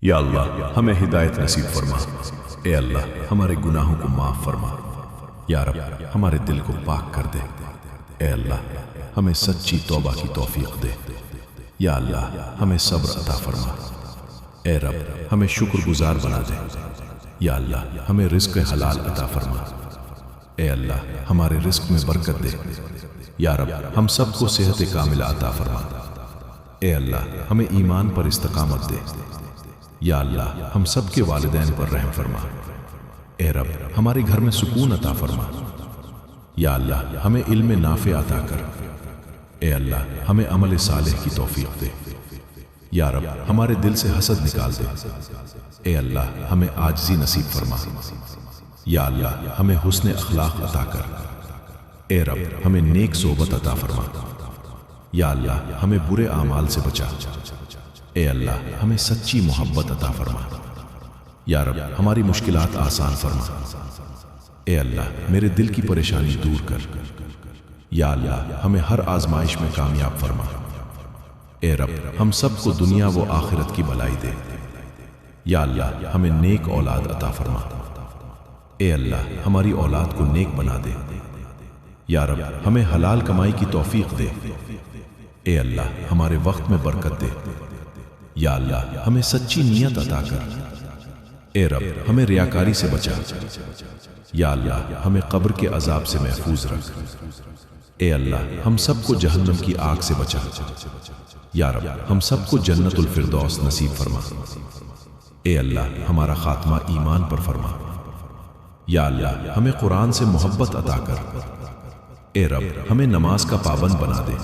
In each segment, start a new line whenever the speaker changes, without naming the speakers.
یا اللہ ہمیں ہدایت نصیب فرما۔ اے اللہ ہمارے گناہوں کو معاف فرما۔ یا رب ہمارے دل کو پاک کر دے۔ اے اللہ ہمیں سچی توبہ کی توفیق دے۔ یا اللہ ہمیں صبر عطا فرما۔ اے رب ہمیں شکر گزار بنا دے۔ یا اللہ ہمیں رزق حلال عطا فرما۔ اے اللہ ہمارے رزق میں برکت دے۔ یا رب ہم سب کو صحت کاملہ عطا فرما۔ اے اللہ ہمیں ایمان پر استقامت دے۔ یا اللہ ہم سب کے والدین پر رحم فرما۔ اے رب ہمارے گھر میں سکون عطا فرما۔ یا اللہ ہمیں علم نافع عطا کر۔ اے اللہ ہمیں عمل صالح کی توفیق دے۔ یا رب ہمارے دل سے حسد نکال دے۔ اے اللہ ہمیں عاجزی نصیب فرما۔ یا اللہ ہمیں حسن اخلاق عطا کر۔ اے رب ہمیں نیک صحبت عطا فرما۔ یا اللہ ہمیں برے اعمال سے بچا۔ اے اللہ ہمیں سچی محبت عطا فرما۔ یا رب ہماری مشکلات آسان فرما۔ اے اللہ میرے دل کی پریشانی دور کر۔ یا اللہ ہمیں ہر آزمائش میں کامیاب فرما۔ اے رب ہم سب کو دنیا و آخرت کی بھلائی دے۔ یا اللہ ہمیں نیک اولاد عطا فرما۔ اے اللہ ہماری اولاد کو نیک بنا دے۔ یا رب ہمیں حلال کمائی کی توفیق دے۔ اے اللہ ہمارے وقت میں برکت دے۔ یا اللہ ہمیں سچی نیت عطا کر۔ اے رب ہمیں ریاکاری سے بچا۔ یا اللہ ہمیں قبر کے عذاب سے محفوظ رکھ۔ اے اللہ ہم سب کو جہنم کی آگ سے بچا۔ یا رب ہم سب کو جنت الفردوس نصیب فرما۔ اے اللہ ہمارا خاتمہ ایمان پر فرما۔ یا اللہ ہمیں قرآن سے محبت عطا کر۔ اے رب ہمیں نماز کا پابند بنا دے۔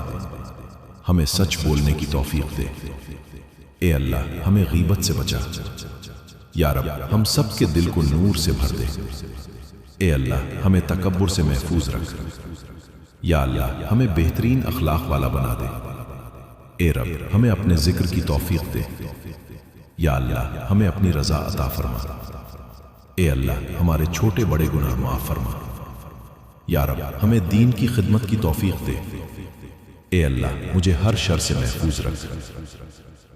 ہمیں سچ بولنے کی توفیق دے۔ اے اللہ ہمیں غیبت سے بچا۔ یا رب ہم سب کے دل کو نور سے بھر دے۔ اے اللہ ہمیں تکبر سے محفوظ رکھ۔ یا اللہ ہمیں بہترین اخلاق والا بنا دے۔ اے رب ہمیں اپنے ذکر کی توفیق دے۔ یا اللہ ہمیں اپنی رضا عطا فرما۔ اے اللہ ہمارے چھوٹے بڑے گناہ معاف فرما۔ یا رب ہمیں دین کی خدمت کی توفیق دے۔ اے اللہ مجھے ہر شر سے محفوظ رکھ۔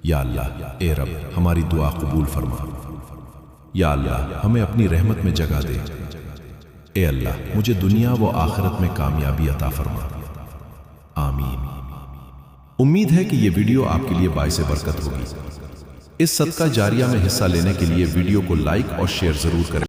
یا اللہ اے رب ہماری دعا قبول فرما۔ یا اللہ ہمیں اپنی رحمت میں جگہ دے۔ اے اللہ مجھے دنیا و آخرت میں کامیابی عطا فرما۔ آمین۔ امید ہے کہ یہ ویڈیو آپ کے لیے باعث برکت ہوگی۔ اس صدقہ جاریہ میں حصہ لینے کے لیے ویڈیو کو لائک اور شیئر ضرور کریں۔